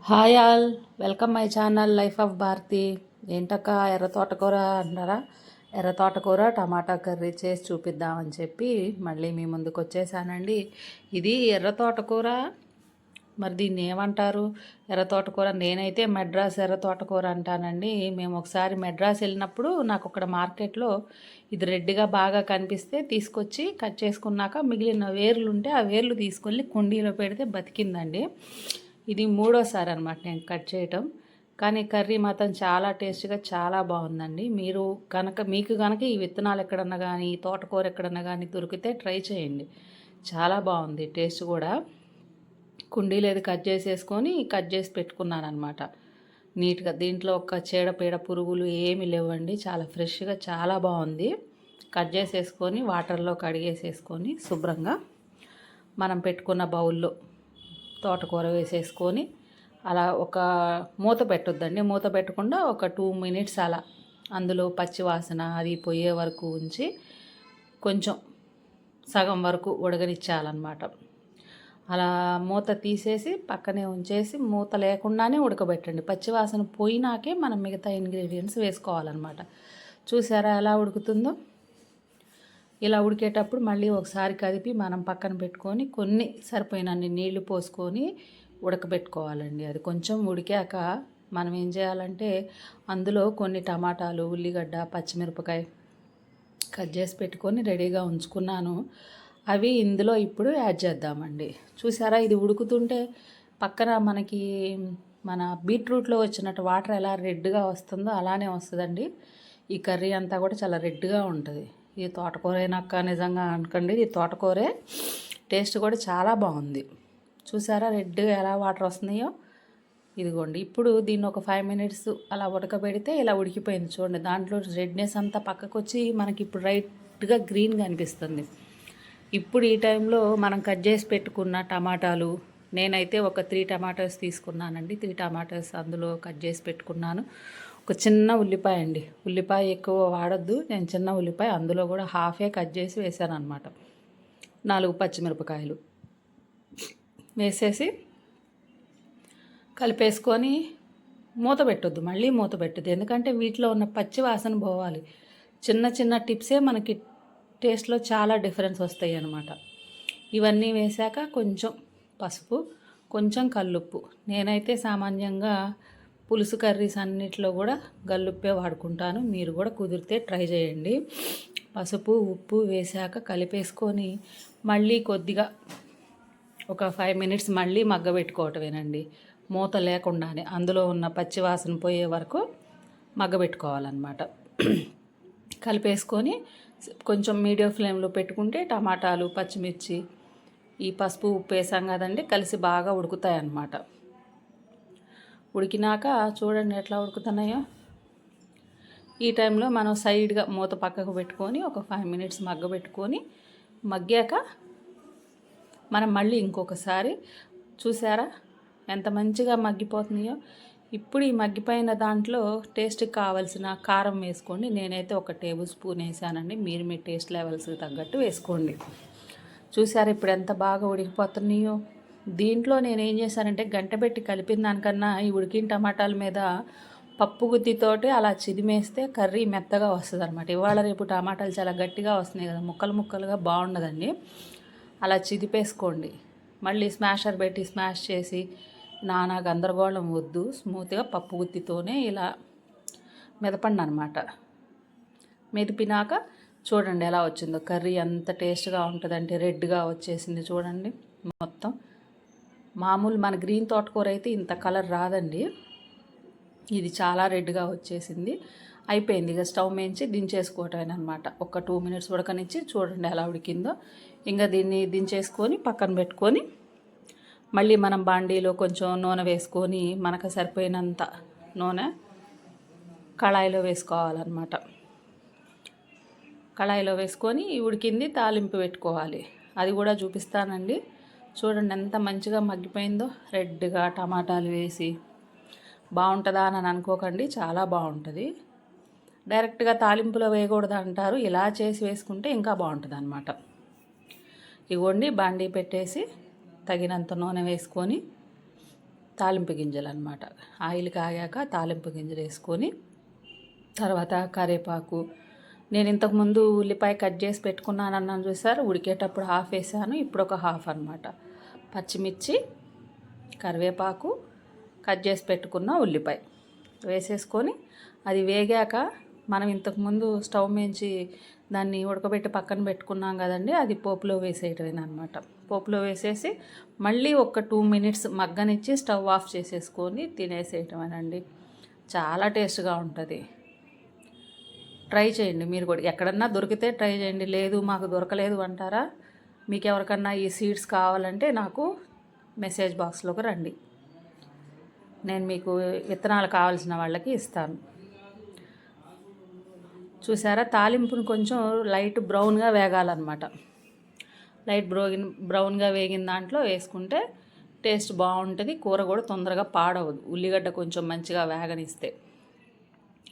Hi all, welcome my channel life of Bharathi. ఏంటక్క ఎర్ర తోటకూర అంటారా? ఎర్ర తోటకూర టమాటా కర్రీ చేసి చూపిద్దామని చెప్పి మళ్ళీ మీ ముందుకు వచ్చేసానండి. ఇది ఎర్ర తోటకూర, మరి దీన్ని ఏమంటారు? ఎర్ర తోటకూర నేనైతే మెడ్రాస్ ఎర్ర తోటకూర అంటానండి. మేము ఒకసారి మెడ్రాస్ వెళ్ళినప్పుడు నాకు అక్కడ మార్కెట్లో ఇది రెడ్గా బాగా కనిపిస్తే తీసుకొచ్చి కట్ చేసుకున్నాక మిగిలిన వేర్లు ఉంటే ఆ వేర్లు తీసుకెళ్ళి కుండీలో పెడితే బతికిందండి. ఇది మూడోసారి అనమాట నేను కట్ చేయటం. కానీ కర్రీ మాత్రం చాలా టేస్ట్గా చాలా బాగుందండి. మీకు కనుక ఈ విత్తనాలు ఎక్కడన్నా కానీ తోటకూర ఎక్కడన్నా కానీ దొరికితే ట్రై చేయండి. చాలా బాగుంది టేస్ట్ కూడా. కుండీలు ఏది కట్ చేసి పెట్టుకున్నాను అనమాట నీట్గా. దీంట్లో ఒక చీడపీడ పురుగులు ఏమి లేవండి. చాలా ఫ్రెష్గా చాలా బాగుంది. కట్ చేసేసుకొని వాటర్లో కడిగేసేసుకొని శుభ్రంగా మనం పెట్టుకున్న బౌల్లో తోటకూర వేసేసుకొని అలా ఒక మూత పెట్టొద్దండి. మూత పెట్టకుండా ఒక 2 మినిట్స్ అలా అందులో పచ్చి వాసన అది పోయే వరకు ఉంచి కొంచెం సగం వరకు ఉడకనిచ్చాలన్నమాట. అలా మూత తీసేసి పక్కనే ఉంచేసి మూత లేకుండానే ఉడకబెట్టండి. పచ్చివాసన పోయినాకే మనం మిగతా ఇంగ్రీడియంట్స్ వేసుకోవాలన్నమాట. చూసారా ఎలా ఉడుకుతుందో? ఇలా ఉడికేటప్పుడు మళ్ళీ ఒకసారి కదిపి మనం పక్కన పెట్టుకొని కొన్ని సరిపోయినన్ని నీళ్లు పోసుకొని ఉడకబెట్టుకోవాలండి. అది కొంచెం ఉడికాక మనం ఏం చేయాలంటే అందులో కొన్ని టమాటాలు, ఉల్లిగడ్డ, పచ్చిమిరపకాయ కట్ చేసి పెట్టుకొని రెడీగా ఉంచుకున్నాను. అవి ఇందులో ఇప్పుడు యాడ్ చేద్దామండి. చూసారా ఇది ఉడుకుతుంటే పక్కన మన బీట్రూట్లో వచ్చినట్టు వాటర్ ఎలా రెడ్గా వస్తుందో అలానే వస్తుందండి. ఈ కర్రీ అంతా కూడా చాలా రెడ్గా ఉంటుంది. ఇది తోటకూరేనక్క నిజంగా అనుకోండి, ఇది తోటకూరే. టేస్ట్ కూడా చాలా బాగుంది. చూసారా రెడ్గా ఎలా వాటర్ వస్తున్నాయో? ఇదిగోండి. ఇప్పుడు దీన్ని ఒక 5 మినిట్స్ అలా ఉడకబెడితే ఇలా ఉడికిపోయింది చూడండి. దాంట్లో రెడ్నెస్ అంతా పక్కకు వచ్చి మనకి ఇప్పుడు రైట్గా గ్రీన్గా అనిపిస్తుంది. ఇప్పుడు ఈ టైంలో మనం కట్ చేసి పెట్టుకున్న టమాటాలు, నేనైతే ఒక 3 టమాటాస్ తీసుకున్నానండి. 3 టమాటాస్ అందులో కట్ చేసి పెట్టుకున్నాను. ఒక చిన్న ఉల్లిపాయ అండి. ఉల్లిపాయ ఎక్కువ వాడద్దు. నేను చిన్న ఉల్లిపాయ అందులో కూడా హాఫే కట్ చేసి వేసాను అనమాట. 4 పచ్చిమిరపకాయలు వేసేసి కలిపేసుకొని మూత పెట్టొద్దు. మళ్ళీ మూత పెట్టద్దు, ఎందుకంటే వీటిలో ఉన్న పచ్చి వాసన పోవాలి. చిన్న చిన్న టిప్సే మనకి టేస్ట్లో చాలా డిఫరెన్స్ వస్తాయి అన్నమాట. ఇవన్నీ వేశాక కొంచెం పసుపు, కొంచెం కల్లుప్పు. నేనైతే సామాన్యంగా పులుసు కర్రీస్ అన్నిట్లో కూడా గల్లుప్పే వాడుకుంటాను. మీరు కూడా కుదిరితే ట్రై చేయండి. పసుపు ఉప్పు వేశాక కలిపేసుకొని మళ్ళీ కొద్దిగా ఒక 5 మినిట్స్ మళ్ళీ మగ్గబెట్టుకోవటమేనండి. మూత లేకుండానే అందులో ఉన్న పచ్చివాసన పోయే వరకు మగ్గబెట్టుకోవాలన్నమాట. కలిపేసుకొని కొంచెం మీడియం ఫ్లేమ్లో పెట్టుకుంటే టమాటాలు, పచ్చిమిర్చి, ఈ పసుపు ఉప్పు వేసాం కదండి, కలిసి బాగా ఉడుకుతాయి అన్నమాట. ఉడికినాక చూడండి ఎట్లా ఉడుకుతున్నాయో. ఈ టైంలో మనం సైడ్గా మూత పక్కకు పెట్టుకొని ఒక 5 మినిట్స్ మగ్గబెట్టుకొని మగ్గాక మనం మళ్ళీ ఇంకొకసారి చూసారా ఎంత మంచిగా మగ్గిపోతున్నాయో. ఇప్పుడు ఈ మగ్గిపోయిన దాంట్లో టేస్ట్కి కావాల్సిన కారం వేసుకోండి. నేనైతే 1 టేబుల్ స్పూన్ వేసానండి. మీరు మీ టేస్ట్ లెవెల్స్కి తగ్గట్టు వేసుకోండి. చూసారా ఇప్పుడు ఎంత బాగా ఉడికిపోతున్నాయో. దీంట్లో నేను ఏం చేశానంటే గంట పెట్టి కలిపిన దానికన్నా ఈ ఉడికిన టమాటాల మీద పప్పు గుత్తితోటి అలా చిదిమేస్తే కర్రీ మెత్తగా వస్తుంది అనమాట. ఇవాళ రేపు టమాటాలు చాలా గట్టిగా వస్తున్నాయి కదా, ముక్కలు ముక్కలుగా బాగుండదండి. అలా చిదిపేసుకోండి. మళ్ళీ స్మాషర్ పెట్టి స్మాష్ చేసి నానా గందరగోళం వద్దు. స్మూత్గా పప్పు గుత్తితోనే ఇలా మెదపండి అనమాట. మెదిపినాక చూడండి ఎలా వచ్చిందో. కర్రీ ఎంత టేస్ట్గా ఉంటుందంటే రెడ్గా వచ్చేసింది చూడండి. మొత్తం మామూలు మన గ్రీన్ తోటకూర అయితే ఇంత కలర్ రాదండి. ఇది చాలా రెడ్గా వచ్చేసింది. అయిపోయింది. ఇక స్టవ్ మేంచి దించేసుకోవటం అనమాట. ఒక 2 మినిట్స్ ఉడకనిచ్చి చూడండి ఎలా ఉడికిందో. ఇంకా దీన్ని దించేసుకొని పక్కన పెట్టుకొని మళ్ళీ మనం బాండీలో కొంచెం నూనె వేసుకొని మనకు సరిపోయినంత నూనె కళాయిలో వేసుకోవాలన్నమాట. కళాయిలో వేసుకొని ఉడికింది తాలింపు పెట్టుకోవాలి. అది కూడా చూపిస్తానండి. చూడండి ఎంత మంచిగా మగ్గిపోయిందో. రెడ్గా టమాటాలు వేసి బాగుంటుందా అని అనుకోకండి, చాలా బాగుంటుంది. డైరెక్ట్గా తాలింపులో వేయకూడదు అంటారు, ఇలా చేసి వేసుకుంటే ఇంకా బాగుంటుంది అన్నమాట. ఇవ్వండి బాండీ పెట్టేసి తగినంత నూనె వేసుకొని తాలింపు గింజలు అనమాట. ఆయిల్ కాగాక తాలింపు గింజలు వేసుకొని తర్వాత కరివేపాకు, నేను ఇంతకుముందు ఉల్లిపాయ కట్ చేసి పెట్టుకున్నాను అన్నాను చూసారు, ఉడికేటప్పుడు హాఫ్ వేసాను, ఇప్పుడు ఒక హాఫ్ అనమాట. పచ్చిమిర్చి, కరివేపాకు, కట్ చేసి పెట్టుకున్న ఉల్లిపాయ వేసేసుకొని అది వేగాక మనం ఇంతకుముందు స్టవ్ మించి దాన్ని ఉడకబెట్టి పక్కన పెట్టుకున్నాం కదండి, అది పోపులో వేసేయటమేనమాట. పోపులో వేసేసి మళ్ళీ ఒక 2 మినిట్స్ మగ్గనిచ్చి స్టవ్ ఆఫ్ చేసేసుకొని తినేసేయటమేనండి. చాలా టేస్ట్గా ఉంటుంది. ట్రై చేయండి మీరు కూడా. ఎక్కడన్నా దొరికితే ట్రై చేయండి. లేదు మాకు దొరకలేదు అంటారా, మీకు ఎవరికన్నా ఈ సీడ్స్ కావాలంటే నాకు మెసేజ్ బాక్స్లోకి రండి, నేను మీకు విత్తనాలు కావాల్సిన వాళ్ళకి ఇస్తాను. చూసారా, తాలింపును కొంచెం లైట్ బ్రౌన్గా వేగాలన్నమాట. లైట్ బ్రౌన్గా వేగిన దాంట్లో వేసుకుంటే టేస్ట్ బాగుంటుంది. కూర కూడా తొందరగా పాడవదు, ఉల్లిగడ్డ కొంచెం మంచిగా వేగనిస్తే.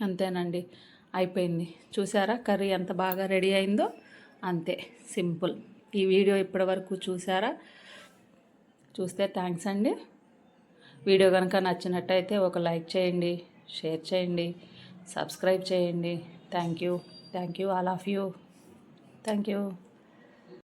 అంతేనండి, అయిపోయింది. చూసారా కర్రీ ఎంత బాగా రెడీ అయిందో. అంతే, సింపుల్. ఈ వీడియో ఇప్పటివరకు చూస్తే థ్యాంక్స్ అండి. వీడియో కనుక నచ్చినట్టయితే ఒక లైక్ చేయండి, షేర్ చేయండి, సబ్స్క్రైబ్ చేయండి. Thank you all of you. Thank you.